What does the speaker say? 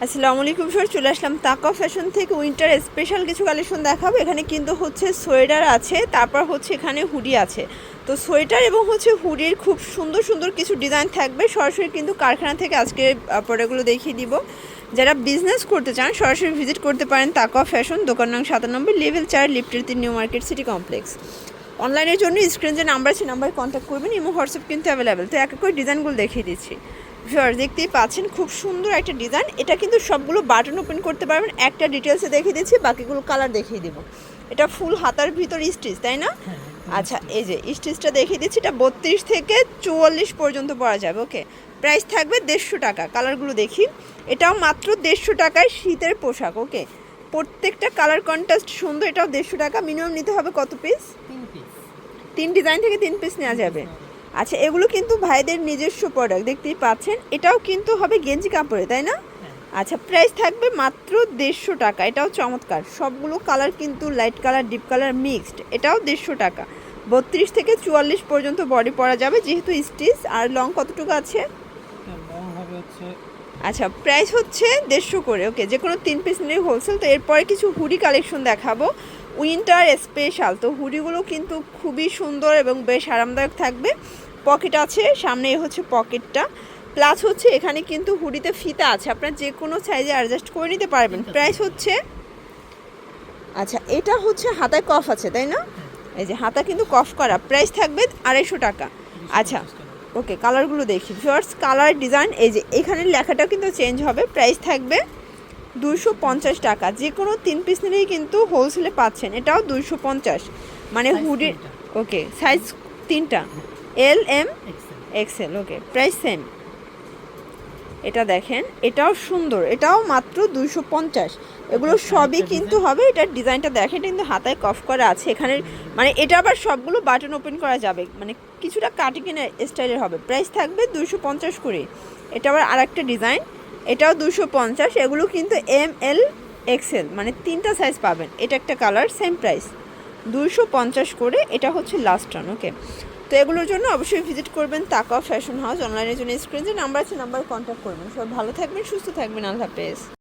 আসসালামু আলাইকুম স্যার, চলে আসলাম তাকা ফ্যাশন থেকে উইন্টার স্পেশাল কিছু কালেকশন দেখাবো। এখানে কিন্তু হচ্ছে সোয়েটার আছে, তারপর হচ্ছে এখানে হুডি আছে। তো সোয়েটার এবং হচ্ছে হুডির খুব সুন্দর সুন্দর কিছু ডিজাইন থাকবে। সরাসরি কিন্তু কারখানা থেকে আজকে প্রোডাক্টগুলো দেখিয়ে দিব। যারা বিজনেস করতে চান সরাসরি ভিজিট করতে পারেন তাকা ফ্যাশন, দোকান নং 97, লেভেল 4, লিফটের 3, নিউ মার্কেট সিটি কমপ্লেক্স। অনলাইনের জন্য স্ক্রিন যে নাম্বার আছে নাম্বারে কন্ট্যাক্ট করবেন। ইমো হোয়াটসঅ্যাপ কিন্তু অ্যাভেলেবেল। তো এক এক করে ডিজাইনগুলো দেখিয়ে দিচ্ছি। ভিউয়ার্স দেখতেই পাচ্ছেন খুব সুন্দর একটা ডিজাইন। এটা কিন্তু সবগুলো বাটন ওপেন করতে পারবেন। একটা ডিটেলসে দেখিয়ে দিচ্ছি, বাকিগুলো কালার দেখিয়ে দিব। এটা ফুল হাতার ভিতর স্টিচ, তাই না? আচ্ছা, এই যে স্টিচটা দেখিয়ে দিচ্ছি। এটা 32 থেকে 44 পর্যন্ত পরা যাবে। ওকে, প্রাইস থাকবে 150 টাকা। কালারগুলো দেখি। এটাও মাত্র 150 টাকায় শীতের পোশাক। ওকে, প্রত্যেকটা কালার কন্ট্রাস্ট সুন্দর। এটাও 150 টাকা। মিনিমাম নিতে হবে কত পিস? 3 ডিজাইন থেকে 3 পিস নেওয়া যাবে। আচ্ছা, এগুলো কিন্তু ভাইদের নিজস্ব প্রোডাক্ট, দেখতেই পাচ্ছেন। এটাও কিন্তু হবে গেঞ্জি কাপড়ে, তাই না? আচ্ছা, প্রাইস থাকবে মাত্র 150 টাকা। এটাও চমৎকার। সবগুলো কালার কিন্তু light colour deep colour mixed. এটাও 150 টাকা। 32 থেকে 44 পর্যন্ত বডি পরা যাবে, যেহেতু স্টিচ। আর লং কতটুকু আছে? আচ্ছা, প্রাইস হচ্ছে 150 করে। ওকে, যে কোনো 3 পিস নিলে হোলসেল। তো এরপরে কিছু হুডি কালেকশন দেখাবো, উইন্টার স্পেশাল। তো হুডিগুলো কিন্তু খুবই সুন্দর এবং বেশ আরামদায়ক থাকবে। পকেট আছে সামনে, হচ্ছে পকেটটা। প্লাস হচ্ছে এখানে কিন্তু হুডিতে ফিতা আছে, আপনার যে কোনো সাইজে অ্যাডজাস্ট করে নিতে পারবেন। প্রাইস হচ্ছে, আচ্ছা এটা হচ্ছে হাতায় কফ আছে, তাই না? এই যে হাতা কিন্তু কফ করা। প্রাইস থাকবে 250 টাকা। আচ্ছা, ওকে, কালারগুলো দেখি। ফার্স্ট কালার ডিজাইন, এই যে এখানে লেখাটা কিন্তু চেঞ্জ হবে। প্রাইস থাকবে 250 টাকা। যে কোনো 3 পিস নিলেই কিন্তু হোলসেলে পাচ্ছেন। এটাও 250, মানে হুডির। ওকে, সাইজ 3টা, এল, এম, এক্সেল। ওকে, প্রাইস সেম। এটা দেখেন, এটাও সুন্দর। এটাও মাত্র 250। এগুলো সবই কিন্তু হবে। এটার ডিজাইনটা দেখেন, এটা কিন্তু হাতায় কফ করা আছে এখানে। মানে এটা আবার সবগুলো বাটন ওপেন করা যাবে, মানে কিছুটা কাটিং স্টাইলের হবে। প্রাইস থাকবে 250 করে। এটা আবার আরেকটা ডিজাইন, এটাও 250। এগুলো কিন্তু এম, এল, এক্সেল, মানে 3টা সাইজ পাবেন। এটা একটা কালার, সেম প্রাইস 250 করে। এটা হচ্ছে লাস্ট রান। ওকে, তো এগুলোর জন্য অবশ্যই ভিজিট করবেন তাকা ফ্যাশন হাউস। অনলাইনের জন্য স্ক্রিনে যে নাম্বার আছে নাম্বার কন্ট্যাক্ট করবেন। সব ভালো থাকবেন, সুস্থ থাকবেন। আল্লাহ হাফেজ।